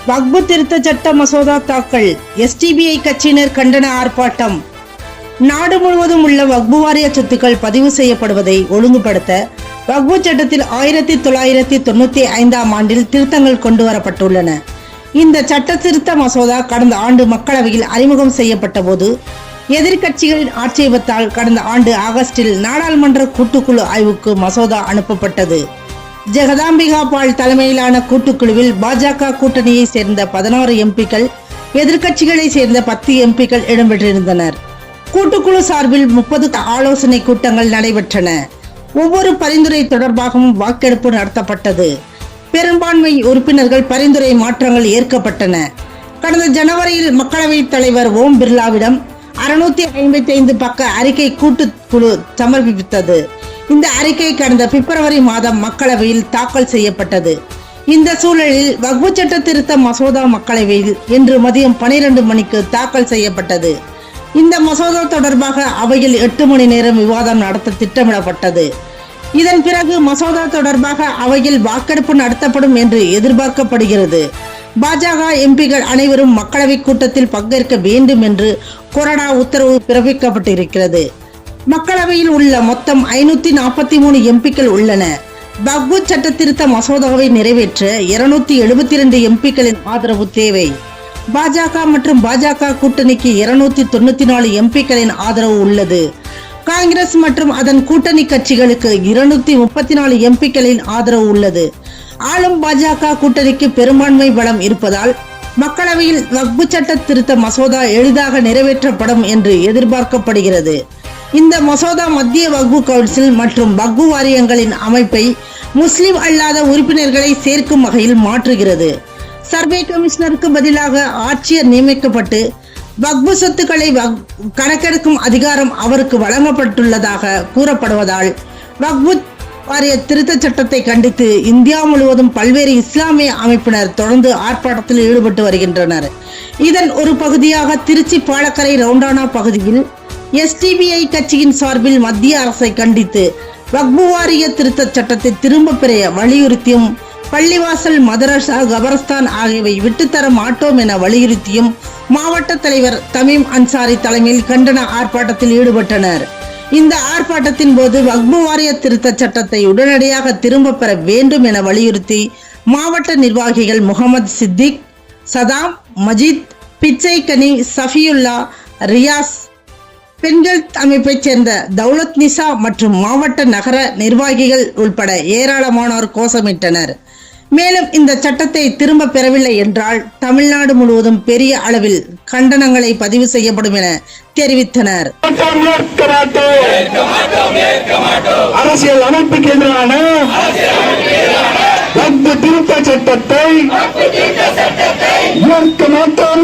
வக்பு திருத்த சட்ட மசோதா தாக்கல். எஸ்டிபிஐ கட்சியினர் கண்டன ஆர்ப்பாட்டம். நாடு முழுவதும் உள்ள வக்பு வாரிய சொத்துக்கள் பதிவு செய்யப்படுவதை ஒழுங்குபடுத்த வக்பு சட்டத்தில் 1995ஆம் ஆண்டில் திருத்தங்கள் கொண்டு வரப்பட்டுள்ளன. இந்த சட்ட திருத்த மசோதா கடந்த ஆண்டு மக்களவையில் அறிமுகம் செய்யப்பட்ட போது எதிர்கட்சிகளின் ஆட்சேபத்தால் கடந்த ஆண்டு ஆகஸ்டில் நாடாளுமன்ற கூட்டுக்குழு ஆய்வுக்கு மசோதா அனுப்பப்பட்டது. ஜெகதாம்பிகா பால் தலைமையிலான கூட்டுக்குழுவில் பாஜக கூட்டணியை சேர்ந்த 16 எம்பிக்கள், எதிர்கட்சிகளை சேர்ந்த 10 எம்பிக்கள் இடம்பெற்றிருந்தனர். கூட்டுக்குழு சார்பில் 30 ஆலோசனை கூட்டங்கள் நடைபெற்றன. ஒவ்வொரு பரிந்துரை தொடர்பாகவும் வாக்கெடுப்பு நடத்தப்பட்டது. பெரும்பான்மை உறுப்பினர்கள் பரிந்துரை மாற்றங்கள் ஏற்கப்பட்டன. கடந்த ஜனவரியில் மக்களவைத் தலைவர் ஓம் பிர்லாவிடம் 655 பக்க அறிக்கை கூட்டுக்குழு சமர்ப்பித்தது. இந்த அறிக்கை கடந்த பிப்ரவரி மாதம் மக்களவையில் தாக்கல் செய்யப்பட்டது. இந்த சூழலில் வக்பு சட்ட திருத்த மசோதா மக்களவையில் இன்று மதியம் 12 மணிக்கு தாக்கல் செய்யப்பட்டது. இந்த மசோதா தொடர்பாக அவையில் 8 மணி நேரம் விவாதம் நடத்த திட்டமிடப்பட்டது. இதன் பிறகு மசோதா தொடர்பாக அவையில் வாக்கெடுப்பு நடத்தப்படும் என்று எதிர்பார்க்கப்படுகிறது. பாஜக எம்பிக்கள் அனைவரும் மக்களவை கூட்டத்தில் பங்கேற்க வேண்டும் என்று கொறடா உத்தரவு பிறப்பிக்கப்பட்டிருக்கிறது. மக்களவையில் உள்ள மொத்தம் 543 எம்பிக்கள் உள்ளன. வக்பு சட்ட திருத்த மசோதாவை நிறைவேற்ற 272 எம்பிக்களின் ஆதரவு தேவை. பாஜக மற்றும் பாஜக கூட்டணிக்கு 294 எம்பிக்களின் ஆதரவு உள்ளது. காங்கிரஸ் மற்றும் அதன் கூட்டணி கட்சிகளுக்கு 234 எம்பிக்களின் ஆதரவு உள்ளது. ஆளும் பாஜக கூட்டணிக்கு பெரும்பான்மை பலம் இருப்பதால் மக்களவையில் வக்பு சட்ட திருத்த மசோதா எளிதாக நிறைவேற்றப்படும் என்று எதிர்பார்க்கப்படுகிறது. இந்த மசோதா மத்திய வக்பு கவுன்சில் மற்றும் வக்பு வாரியங்களின் அமைப்பை முஸ்லிம் அல்லாத உறுப்பினர்களை சேர்க்கும் வகையில் மாற்றுகிறது. சர்வே கமிஷனருக்கு பதிலாக ஆட்சியர் நியமிக்கப்பட்டு வக்பு சொத்துக்களை கணக்கெடுக்கும் அதிகாரம் அவருக்கு வழங்கப்பட்டுள்ளதாக கூறப்படுவதால் வக்பு வாரிய திருத்த சட்டத்தை கண்டித்து இந்தியா முழுவதும் பல்வேறு இஸ்லாமிய அமைப்பினர் தொடர்ந்து ஆர்ப்பாட்டத்தில் ஈடுபட்டு வருகின்றனர். இதன் ஒரு பகுதியாக திருச்சி பாலக்கரை ரவுண்டானா பகுதியில் எஸ்டிபிஐ கட்சியின் சார்பில் மத்திய அரசை கண்டித்து வக்பு வாரிய திருத்த சட்டத்தை திரும்ப பெற வலியுறுத்தியும் பள்ளிவாசல், மதரசா, கபரஸ்தான் ஆகியவை விட்டுத்தர மாட்டோம் என வலியுறுத்தியும் மாவட்ட தலைவர் தமீம் அன்சாரி தலைமையில் கண்டன ஆர்ப்பாட்டத்தில் ஈடுபட்டனர். இந்த ஆர்ப்பாட்டத்தின் போது வக்பு வாரிய திருத்த சட்டத்தை உடனடியாக திரும்ப பெற வேண்டும் என வலியுறுத்தி மாவட்ட நிர்வாகிகள் முகமது சித்திக், சதாம், மஜித், பிச்சை கனி, சஃபியுல்லா, ரியாஸ், பெண்கள் அமைப்பைச் சேர்ந்த தௌலத் நிசா மற்றும் மாவட்ட நகர நிர்வாகிகள் உள்பட ஏராளமானோர் கோஷமிட்டனர். மேலும் இந்த சட்டத்தை திரும்ப பெறவில்லை என்றால் தமிழ்நாடு முழுவதும் பெரிய அளவில் கண்டனங்களை பதிவு செய்யப்படும் என தெரிவித்தனர். அரசியல் அமைப்புக்கு எதிரான வக்பு திருத்த சட்டத்தை ஏற்க மாட்டோம்.